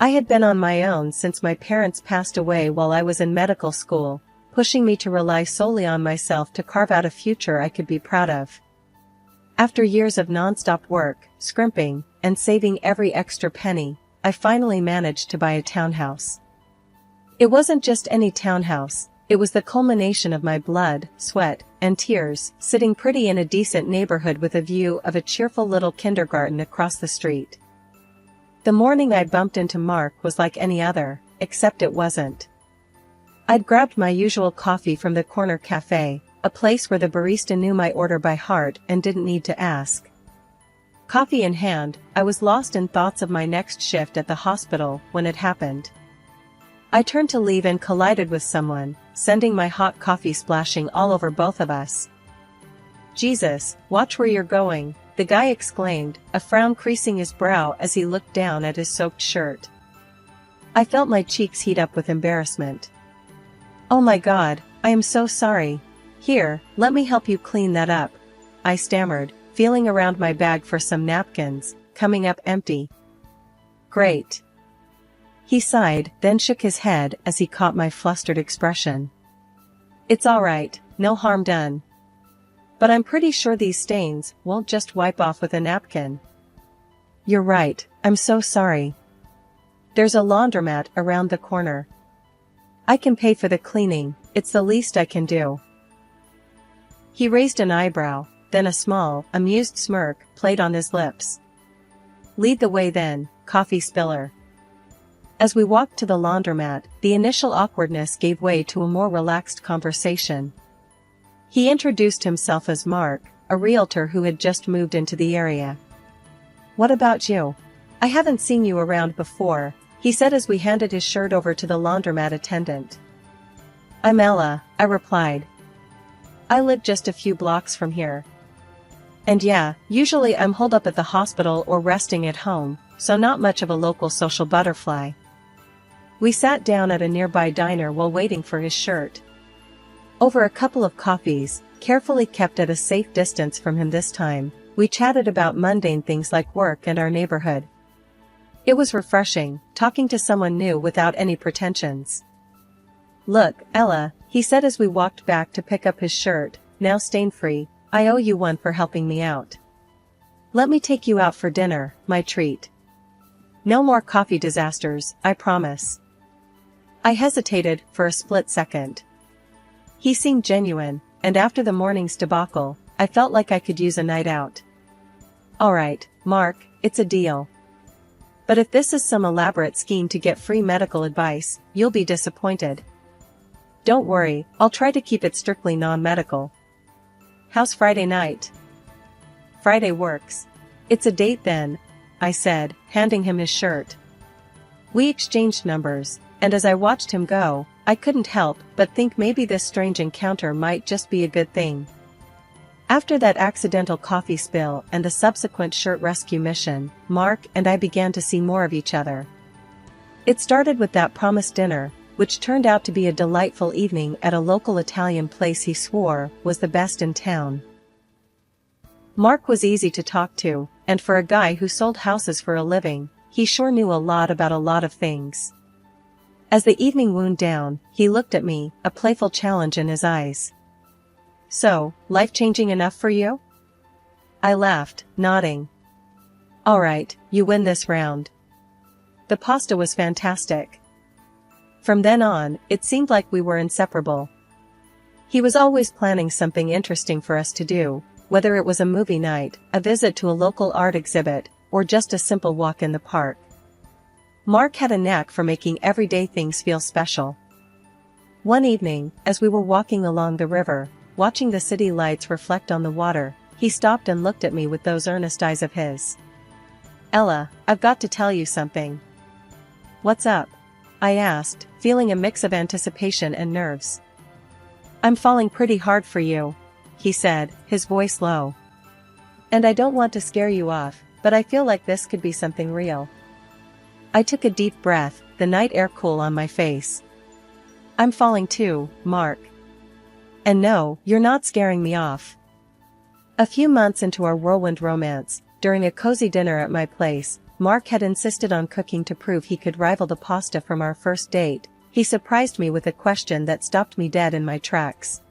I had been on my own since my parents passed away while I was in medical school, pushing me to rely solely on myself to carve out a future I could be proud of. After years of non-stop work, scrimping, and saving every extra penny, I finally managed to buy a townhouse. It wasn't just any townhouse, it was the culmination of my blood, sweat, and tears, sitting pretty in a decent neighborhood with a view of a cheerful little kindergarten across the street. The morning I bumped into Mark was like any other, except it wasn't. I'd grabbed my usual coffee from the corner cafe, a place where the barista knew my order by heart and didn't need to ask. Coffee in hand, I was lost in thoughts of my next shift at the hospital when it happened. I turned to leave and collided with someone, sending my hot coffee splashing all over both of us. "Jesus, watch where you're going," the guy exclaimed, a frown creasing his brow as he looked down at his soaked shirt. I felt my cheeks heat up with embarrassment. "Oh my God, I am so sorry. Here, let me help you clean that up," I stammered, feeling around my bag for some napkins, coming up empty. "Great." He sighed, then shook his head as he caught my flustered expression. "It's all right, no harm done. But I'm pretty sure these stains won't just wipe off with a napkin." "You're right, I'm so sorry. There's a laundromat around the corner. I can pay for the cleaning, it's the least I can do." He raised an eyebrow, then a small, amused smirk played on his lips. "Lead the way then, coffee spiller." As we walked to the laundromat, the initial awkwardness gave way to a more relaxed conversation. He introduced himself as Mark, a realtor who had just moved into the area. "What about you? I haven't seen you around before," he said as we handed his shirt over to the laundromat attendant. "I'm Ella," I replied. "I live just a few blocks from here. And yeah, usually I'm holed up at the hospital or resting at home, so not much of a local social butterfly." We sat down at a nearby diner while waiting for his shirt. Over a couple of coffees, carefully kept at a safe distance from him this time, we chatted about mundane things like work and our neighborhood. It was refreshing, talking to someone new without any pretensions. "Look, Ella," he said as we walked back to pick up his shirt, now stain-free, "I owe you one for helping me out. Let me take you out for dinner, my treat. No more coffee disasters, I promise." I hesitated for a split second. He seemed genuine, and after the morning's debacle, I felt like I could use a night out. "All right, Mark, it's a deal. But if this is some elaborate scheme to get free medical advice, you'll be disappointed." "Don't worry, I'll try to keep it strictly non-medical. How's Friday night?" "Friday works. It's a date then," I said, handing him his shirt. We exchanged numbers, and as I watched him go, I couldn't help but think maybe this strange encounter might just be a good thing. After that accidental coffee spill and the subsequent shirt rescue mission, Mark and I began to see more of each other. It started with that promised dinner, which turned out to be a delightful evening at a local Italian place he swore was the best in town. Mark was easy to talk to, and for a guy who sold houses for a living, he sure knew a lot about a lot of things. As the evening wound down, he looked at me, a playful challenge in his eyes. "So, life-changing enough for you?" I laughed, nodding. "All right, you win this round." The pasta was fantastic. From then on, it seemed like we were inseparable. He was always planning something interesting for us to do, whether it was a movie night, a visit to a local art exhibit, or just a simple walk in the park. Mark had a knack for making everyday things feel special. One evening, as we were walking along the river, watching the city lights reflect on the water, he stopped and looked at me with those earnest eyes of his. "Ella, I've got to tell you something." "What's up?" I asked, feeling a mix of anticipation and nerves. "I'm falling pretty hard for you," he said, his voice low. "And I don't want to scare you off, but I feel like this could be something real." I took a deep breath, the night air cool on my face. "I'm falling too, Mark. And no, you're not scaring me off." A few months into our whirlwind romance, during a cozy dinner at my place, Mark had insisted on cooking to prove he could rival the pasta from our first date. He surprised me with a question that stopped me dead in my tracks.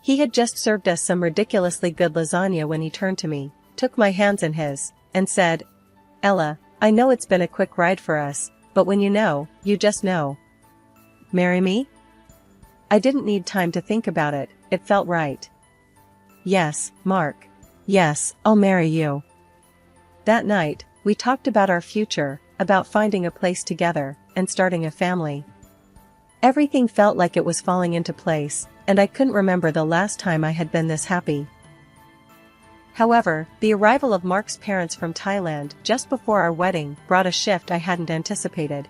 He had just served us some ridiculously good lasagna when he turned to me, took my hands in his, and said, "Ella, I know it's been a quick ride for us, but when you know, you just know. Marry me?" I didn't need time to think about it, it felt right. "Yes, Mark. Yes, I'll marry you." That night, we talked about our future, about finding a place together, and starting a family. Everything felt like it was falling into place, and I couldn't remember the last time I had been this happy. However, the arrival of Mark's parents from Thailand just before our wedding brought a shift I hadn't anticipated.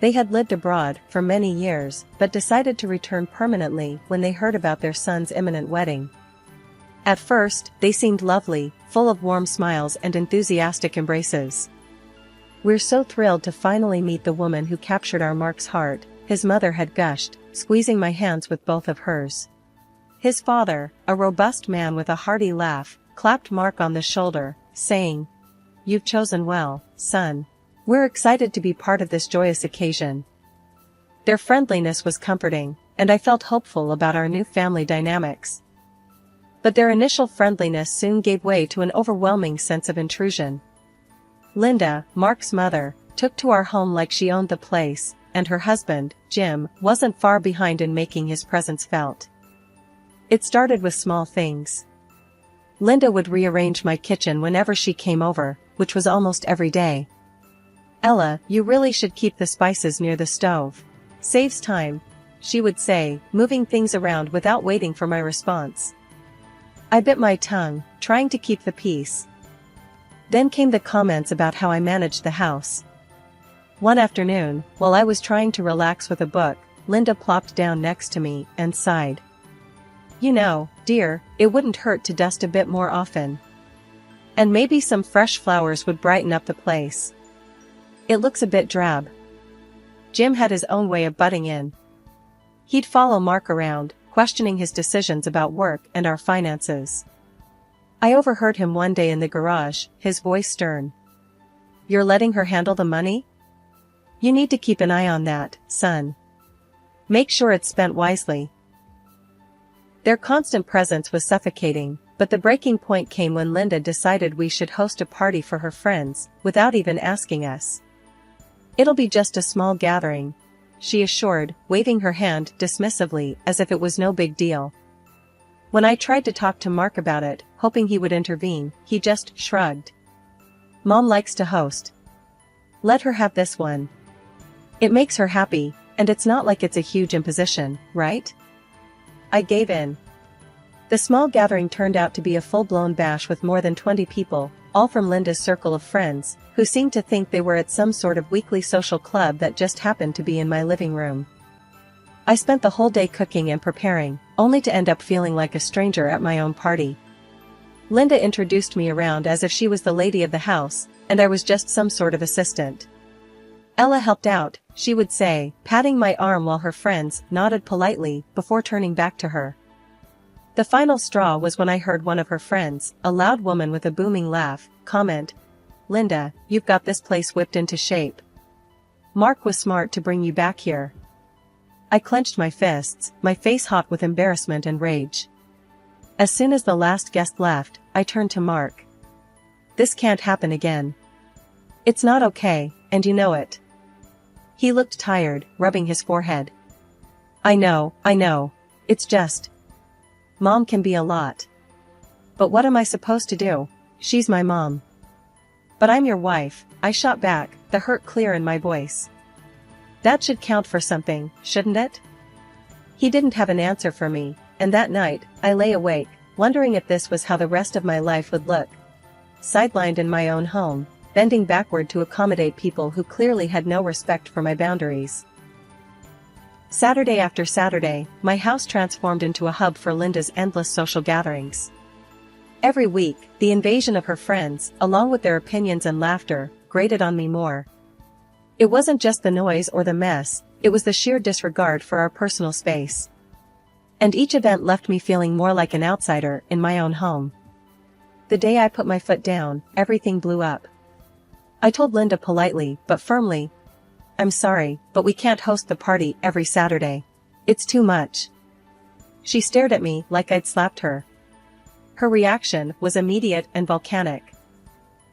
They had lived abroad for many years, but decided to return permanently when they heard about their son's imminent wedding. At first, they seemed lovely, full of warm smiles and enthusiastic embraces. "We're so thrilled to finally meet the woman who captured our Mark's heart," his mother had gushed, squeezing my hands with both of hers. His father, a robust man with a hearty laugh, clapped Mark on the shoulder, saying, "You've chosen well, son. We're excited to be part of this joyous occasion." Their friendliness was comforting, and I felt hopeful about our new family dynamics. But their initial friendliness soon gave way to an overwhelming sense of intrusion. Linda, Mark's mother, took to our home like she owned the place, and her husband, Jim, wasn't far behind in making his presence felt. It started with small things. Linda would rearrange my kitchen whenever she came over, which was almost every day. "Ella, you really should keep the spices near the stove. Saves time," she would say, moving things around without waiting for my response. I bit my tongue, trying to keep the peace. Then came the comments about how I managed the house. One afternoon, while I was trying to relax with a book, Linda plopped down next to me and sighed. "You know, dear, it wouldn't hurt to dust a bit more often. And maybe some fresh flowers would brighten up the place. It looks a bit drab." Jim had his own way of butting in. He'd follow Mark around, questioning his decisions about work and our finances. I overheard him one day in the garage, his voice stern. "You're letting her handle the money? You need to keep an eye on that, son. Make sure it's spent wisely." Their constant presence was suffocating, but the breaking point came when Linda decided we should host a party for her friends, without even asking us. "It'll be just a small gathering," she assured, waving her hand dismissively as if it was no big deal. When I tried to talk to Mark about it, hoping he would intervene, he just shrugged. "Mom likes to host. Let her have this one. It makes her happy, and it's not like it's a huge imposition, right?" I gave in. The small gathering turned out to be a full-blown bash with more than 20 people, all from Linda's circle of friends, who seemed to think they were at some sort of weekly social club that just happened to be in my living room. I spent the whole day cooking and preparing, only to end up feeling like a stranger at my own party. Linda introduced me around as if she was the lady of the house, and I was just some sort of assistant. "Ella helped out," she would say, patting my arm while her friends nodded politely before turning back to her. The final straw was when I heard one of her friends, a loud woman with a booming laugh, comment, "Linda, you've got this place whipped into shape. Mark was smart to bring you back here." I clenched my fists, my face hot with embarrassment and rage. As soon as the last guest left, I turned to Mark. "This can't happen again. It's not okay, and you know it." He looked tired, rubbing his forehead. I know. It's just. Mom can be a lot. But what am I supposed to do? She's my mom." "But I'm your wife," I shot back, the hurt clear in my voice. "That should count for something, shouldn't it?" He didn't have an answer for me, and that night, I lay awake, wondering if this was how the rest of my life would look. Sidelined in my own home, bending backward to accommodate people who clearly had no respect for my boundaries. Saturday after Saturday, my house transformed into a hub for Linda's endless social gatherings. Every week, the invasion of her friends, along with their opinions and laughter, grated on me more. It wasn't just the noise or the mess, it was the sheer disregard for our personal space. And each event left me feeling more like an outsider in my own home. The day I put my foot down, everything blew up. I told Linda politely but firmly. I'm sorry, but we can't host the party every Saturday. It's too much. She stared at me like I'd slapped her. Her reaction was immediate and volcanic.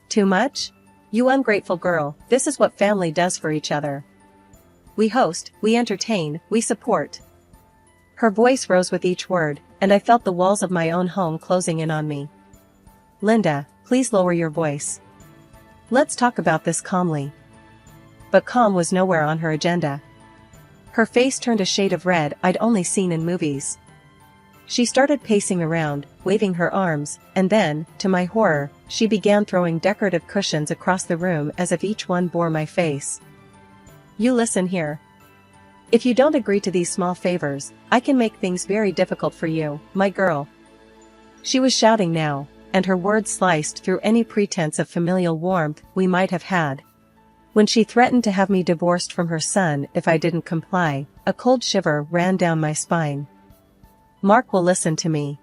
Too much? You ungrateful girl, this is what family does for each other. We host, we entertain, we support. Her voice rose with each word, and I felt the walls of my own home closing in on me. Linda, please lower your voice. Let's talk about this calmly. But calm was nowhere on her agenda. Her face turned a shade of red I'd only seen in movies. She started pacing around, waving her arms, and then, to my horror, she began throwing decorative cushions across the room as if each one bore my face. You listen here. If you don't agree to these small favors, I can make things very difficult for you, my girl. She was shouting now, and her words sliced through any pretense of familial warmth we might have had. When she threatened to have me divorced from her son if I didn't comply, a cold shiver ran down my spine. Mark will listen to me.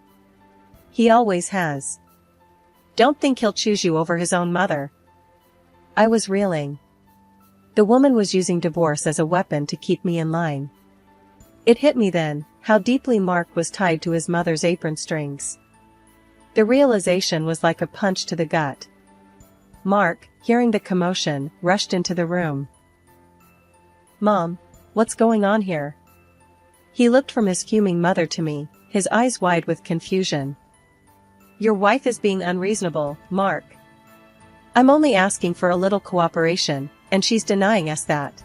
He always has. Don't think he'll choose you over his own mother. I was reeling. The woman was using divorce as a weapon to keep me in line. It hit me then, how deeply Mark was tied to his mother's apron strings. The realization was like a punch to the gut. Mark, hearing the commotion, rushed into the room. Mom, what's going on here? He looked from his fuming mother to me, his eyes wide with confusion. Your wife is being unreasonable, Mark. I'm only asking for a little cooperation, and she's denying us that.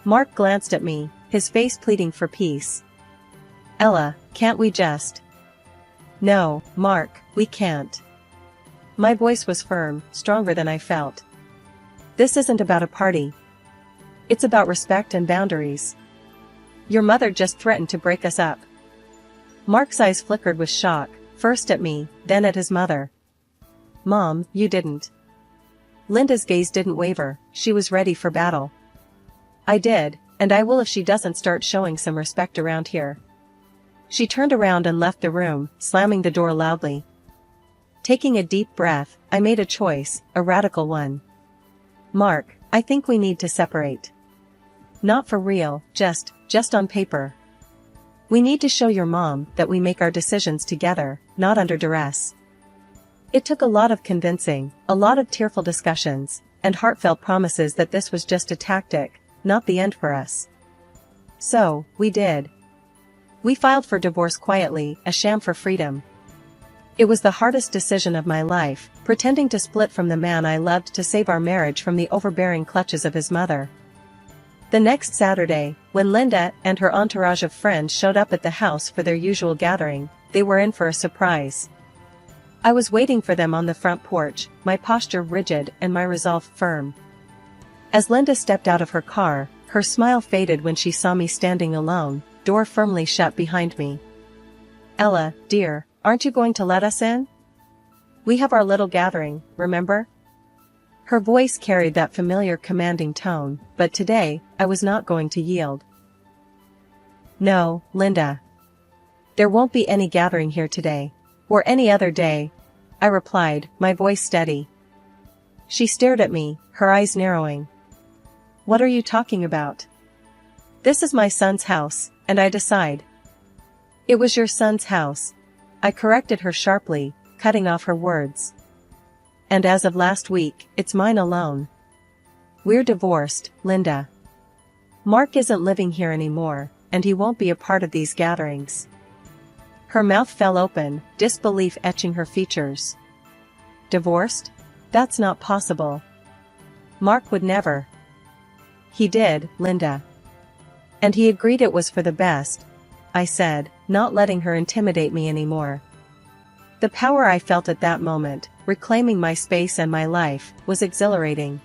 Mark glanced at me, his face pleading for peace. Ella, can't we just... No, Mark, we can't. My voice was firm, stronger than I felt. This isn't about a party. It's about respect and boundaries. Your mother just threatened to break us up. Mark's eyes flickered with shock, first at me, then at his mother. Mom, you didn't. Linda's gaze didn't waver, she was ready for battle. I did, and I will if she doesn't start showing some respect around here. She turned around and left the room, slamming the door loudly. Taking a deep breath, I made a choice, a radical one. Mark, I think we need to separate. Not for real, just on paper. We need to show your mom that we make our decisions together, not under duress. It took a lot of convincing, a lot of tearful discussions, and heartfelt promises that this was just a tactic, not the end for us. So, we did. We filed for divorce quietly, a sham for freedom. It was the hardest decision of my life, pretending to split from the man I loved to save our marriage from the overbearing clutches of his mother. The next Saturday, when Linda and her entourage of friends showed up at the house for their usual gathering, they were in for a surprise. I was waiting for them on the front porch, my posture rigid and my resolve firm. As Linda stepped out of her car, her smile faded when she saw me standing alone, door firmly shut behind me. Ella, dear, aren't you going to let us in? We have our little gathering, remember? Her voice carried that familiar commanding tone, but today, I was not going to yield. No, Linda. There won't be any gathering here today. Or any other day, I replied, my voice steady. She stared at me, her eyes narrowing. What are you talking about? This is my son's house, and I decide. It was your son's house. I corrected her sharply, cutting off her words. And as of last week, it's mine alone. We're divorced, Linda. Mark isn't living here anymore, and he won't be a part of these gatherings. Her mouth fell open, disbelief etching her features. Divorced? That's not possible. Mark would never. He did, Linda. And he agreed it was for the best, I said, not letting her intimidate me anymore. The power I felt at that moment, reclaiming my space and my life, was exhilarating.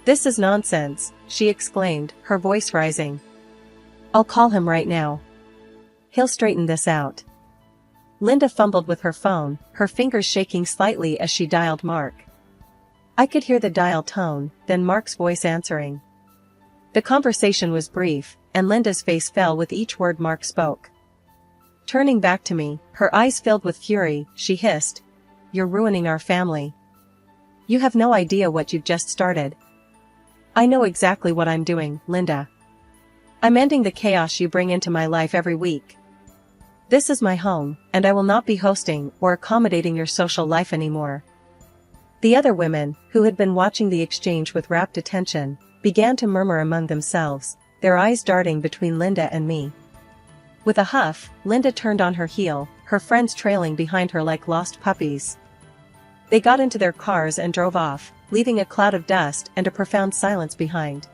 This is nonsense, she exclaimed, her voice rising. I'll call him right now. He'll straighten this out. Linda fumbled with her phone, her fingers shaking slightly as she dialed Mark. I could hear the dial tone, then Mark's voice answering. The conversation was brief, and Linda's face fell with each word Mark spoke. Turning back to me, her eyes filled with fury, she hissed, "You're ruining our family." You have no idea what you've just started. I know exactly what I'm doing, Linda. I'm ending the chaos you bring into my life every week. This is my home, and I will not be hosting or accommodating your social life anymore." The other women, who had been watching the exchange with rapt attention, began to murmur among themselves, their eyes darting between Linda and me. With a huff, Linda turned on her heel, her friends trailing behind her like lost puppies. They got into their cars and drove off, leaving a cloud of dust and a profound silence behind.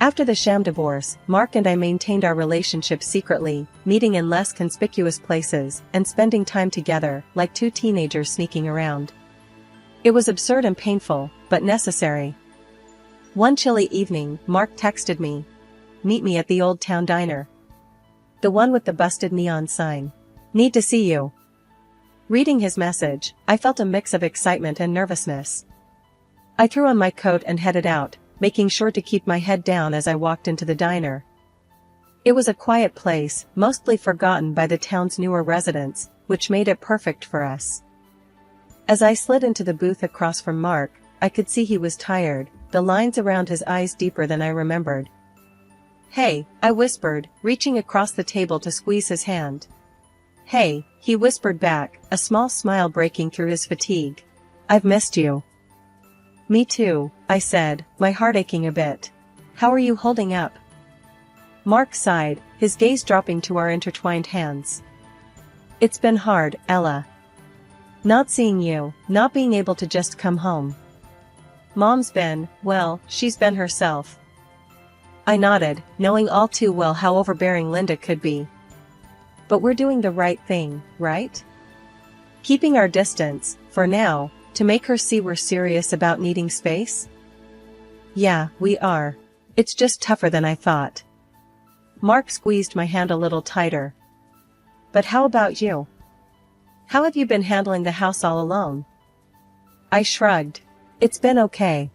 After the sham divorce, Mark and I maintained our relationship secretly, meeting in less conspicuous places and spending time together like two teenagers sneaking around. It was absurd and painful, but necessary. One chilly evening, Mark texted me, "Meet me at the Old Town Diner. The one with the busted neon sign. Need to see you." Reading his message, I felt a mix of excitement and nervousness. I threw on my coat and headed out, making sure to keep my head down as I walked into the diner. It was a quiet place, mostly forgotten by the town's newer residents, which made it perfect for us. As I slid into the booth across from Mark, I could see he was tired, the lines around his eyes deeper than I remembered. "Hey," I whispered, reaching across the table to squeeze his hand. "Hey," he whispered back, a small smile breaking through his fatigue. "I've missed you." "Me too," I said, my heart aching a bit. "How are you holding up?" Mark sighed, his gaze dropping to our intertwined hands. "It's been hard, Ella. Not seeing you, not being able to just come home. Mom's been, well, she's been herself." I nodded, knowing all too well how overbearing Linda could be. "But we're doing the right thing, right? Keeping our distance, for now, to make her see we're serious about needing space?" "Yeah, we are. It's just tougher than I thought." Mark squeezed my hand a little tighter. "But how about you? How have you been handling the house all alone?" I shrugged. "It's been okay.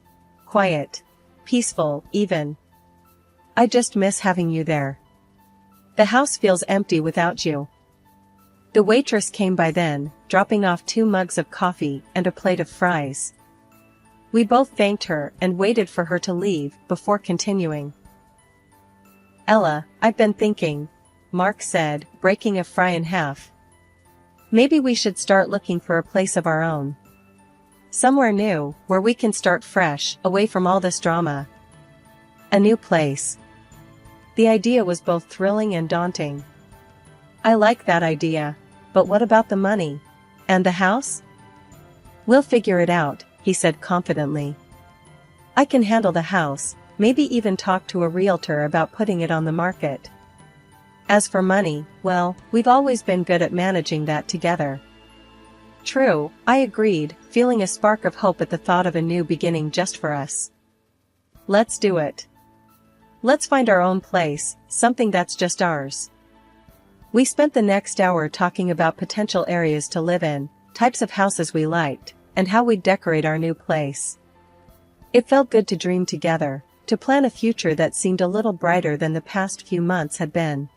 Quiet. Peaceful, even. I just miss having you there. The house feels empty without you." The waitress came by then, dropping off 2 mugs of coffee and a plate of fries. We both thanked her and waited for her to leave before continuing. "Ella, I've been thinking," Mark said, breaking a fry in half. "Maybe we should start looking for a place of our own. Somewhere new, where we can start fresh, away from all this drama." A new place. The idea was both thrilling and daunting. "I like that idea. But what about the money? And the house?" "We'll figure it out," he said confidently. "I can handle the house, maybe even talk to a realtor about putting it on the market. As for money, well, we've always been good at managing that together." "True," I agreed, feeling a spark of hope at the thought of a new beginning just for us. "Let's do it. Let's find our own place, something that's just ours." We spent the next hour talking about potential areas to live in, types of houses we liked, and how we'd decorate our new place. It felt good to dream together, to plan a future that seemed a little brighter than the past few months had been.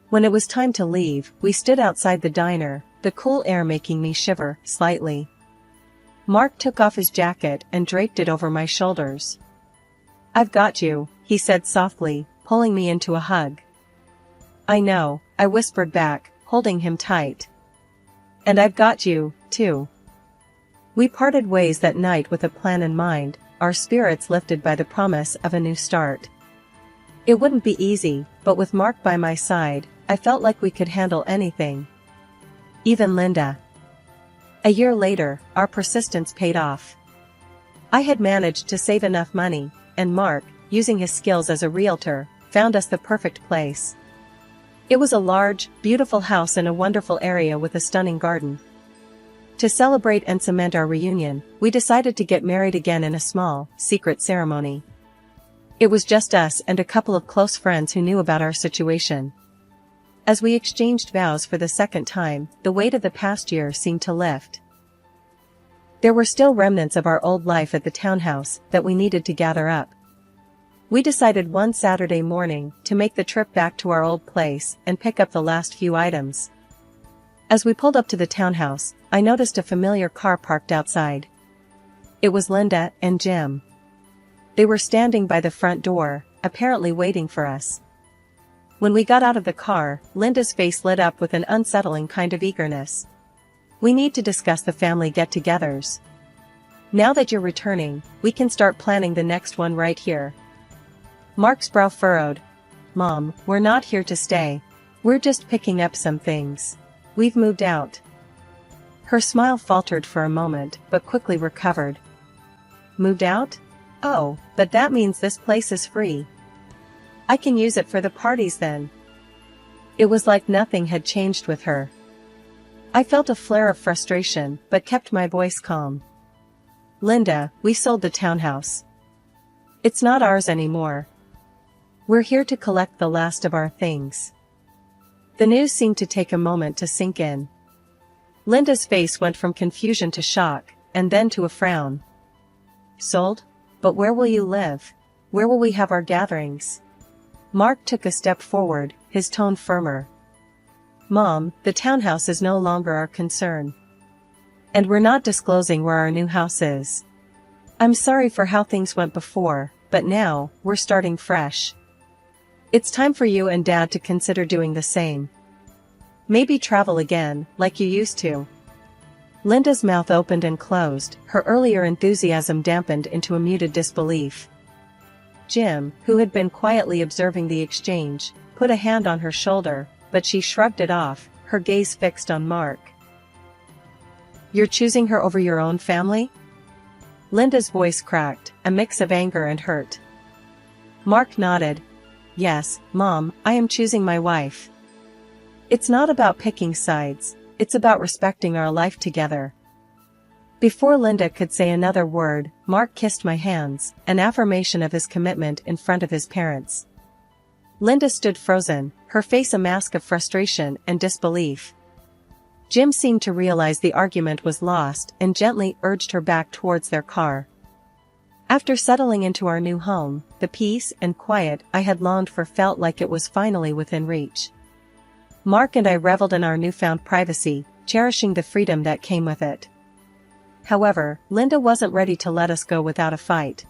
When it was time to leave, we stood outside the diner, the cool air making me shiver slightly. Mark took off his jacket and draped it over my shoulders. "I've got you," he said softly, pulling me into a hug. "I know," I whispered back, holding him tight. "And I've got you, too." We parted ways that night with a plan in mind, our spirits lifted by the promise of a new start. It wouldn't be easy, but with Mark by my side, I felt like we could handle anything. Even Linda. A year later, our persistence paid off. I had managed to save enough money, and Mark, using his skills as a realtor, found us the perfect place. It was a large, beautiful house in a wonderful area with a stunning garden. To celebrate and cement our reunion, we decided to get married again in a small, secret ceremony. It was just us and a couple of close friends who knew about our situation. As we exchanged vows for the second time, the weight of the past year seemed to lift. There were still remnants of our old life at the townhouse that we needed to gather up. We decided one Saturday morning to make the trip back to our old place and pick up the last few items. As we pulled up to the townhouse, I noticed a familiar car parked outside. It was Linda and Jim. They were standing by the front door, apparently waiting for us. When we got out of the car, Linda's face lit up with an unsettling kind of eagerness. "We need to discuss the family get-togethers. Now that you're returning, we can start planning the next one right here." Mark's brow furrowed. "Mom, we're not here to stay. We're just picking up some things. We've moved out." Her smile faltered for a moment, but quickly recovered. "Moved out? Oh, but that means this place is free. I can use it for the parties then." It was like nothing had changed with her. I felt a flare of frustration, but kept my voice calm. "Linda, we sold the townhouse. It's not ours anymore. We're here to collect the last of our things." The news seemed to take a moment to sink in. Linda's face went from confusion to shock, and then to a frown. "Sold? But where will you live? Where will we have our gatherings?" Mark took a step forward, his tone firmer. "Mom, the townhouse is no longer our concern. And we're not disclosing where our new house is. I'm sorry for how things went before, but now, we're starting fresh. It's time for you and Dad to consider doing the same. Maybe travel again, like you used to." Linda's mouth opened and closed, her earlier enthusiasm dampened into a muted disbelief. Jim, who had been quietly observing the exchange, put a hand on her shoulder, but she shrugged it off, her gaze fixed on Mark. "You're choosing her over your own family?" Linda's voice cracked, a mix of anger and hurt. Mark nodded. "Yes, Mom, I am choosing my wife. It's not about picking sides, it's about respecting our life together." Before Linda could say another word, Mark kissed my hands, an affirmation of his commitment in front of his parents. Linda stood frozen, her face a mask of frustration and disbelief. Jim seemed to realize the argument was lost and gently urged her back towards their car. After settling into our new home, the peace and quiet I had longed for felt like it was finally within reach. Mark and I reveled in our newfound privacy, cherishing the freedom that came with it. However, Linda wasn't ready to let us go without a fight.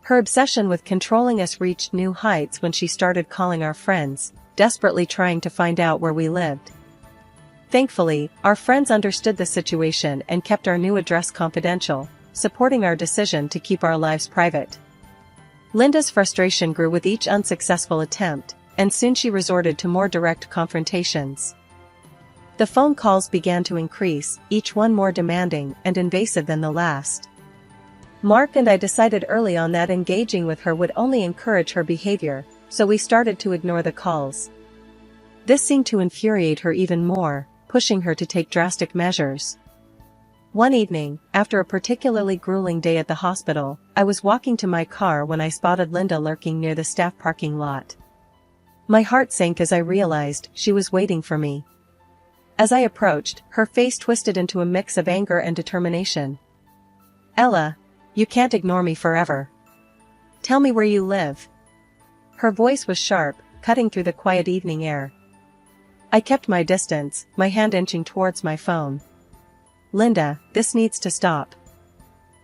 Her obsession with controlling us reached new heights when she started calling our friends, desperately trying to find out where we lived. Thankfully, our friends understood the situation and kept our new address confidential, supporting our decision to keep our lives private. Linda's frustration grew with each unsuccessful attempt, and soon she resorted to more direct confrontations. The phone calls began to increase, each one more demanding and invasive than the last. Mark and I decided early on that engaging with her would only encourage her behavior, so we started to ignore the calls. This seemed to infuriate her even more, pushing her to take drastic measures. One evening, after a particularly grueling day at the hospital, I was walking to my car when I spotted Linda lurking near the staff parking lot. My heart sank as I realized she was waiting for me. As I approached, her face twisted into a mix of anger and determination. "Ella, you can't ignore me forever. Tell me where you live." Her voice was sharp, cutting through the quiet evening air. I kept my distance, my hand inching towards my phone. "Linda, this needs to stop.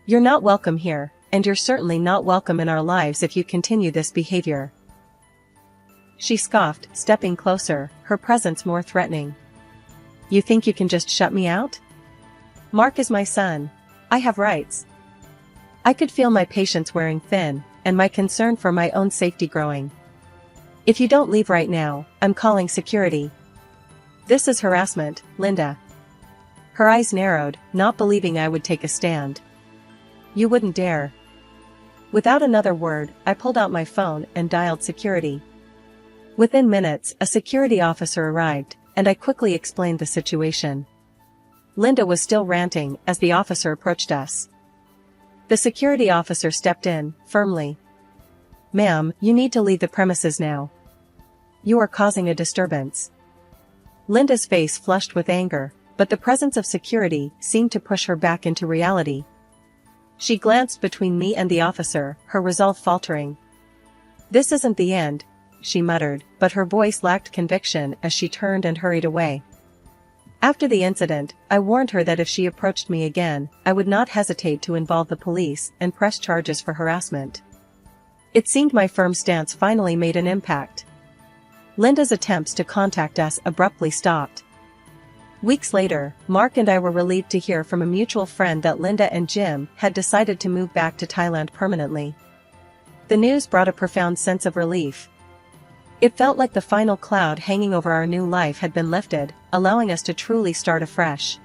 You're not welcome here, and you're certainly not welcome in our lives if you continue this behavior." She scoffed, stepping closer, her presence more threatening. "You think you can just shut me out? Mark is my son. I have rights." I could feel my patience wearing thin, and my concern for my own safety growing. "If you don't leave right now, I'm calling security. This is harassment, Linda." Her eyes narrowed, not believing I would take a stand. "You wouldn't dare." Without another word, I pulled out my phone and dialed security. Within minutes, a security officer arrived, and I quickly explained the situation. Linda was still ranting as the officer approached us. The security officer stepped in, firmly. "Ma'am, you need to leave the premises now. You are causing a disturbance." Linda's face flushed with anger, but the presence of security seemed to push her back into reality. She glanced between me and the officer, her resolve faltering. "This isn't the end," she muttered, but her voice lacked conviction as she turned and hurried away. After the incident, I warned her that if she approached me again, I would not hesitate to involve the police and press charges for harassment. It seemed my firm stance finally made an impact. Linda's attempts to contact us abruptly stopped. Weeks later, Mark and I were relieved to hear from a mutual friend that Linda and Jim had decided to move back to Thailand permanently. The news brought a profound sense of relief. It felt like the final cloud hanging over our new life had been lifted, allowing us to truly start afresh.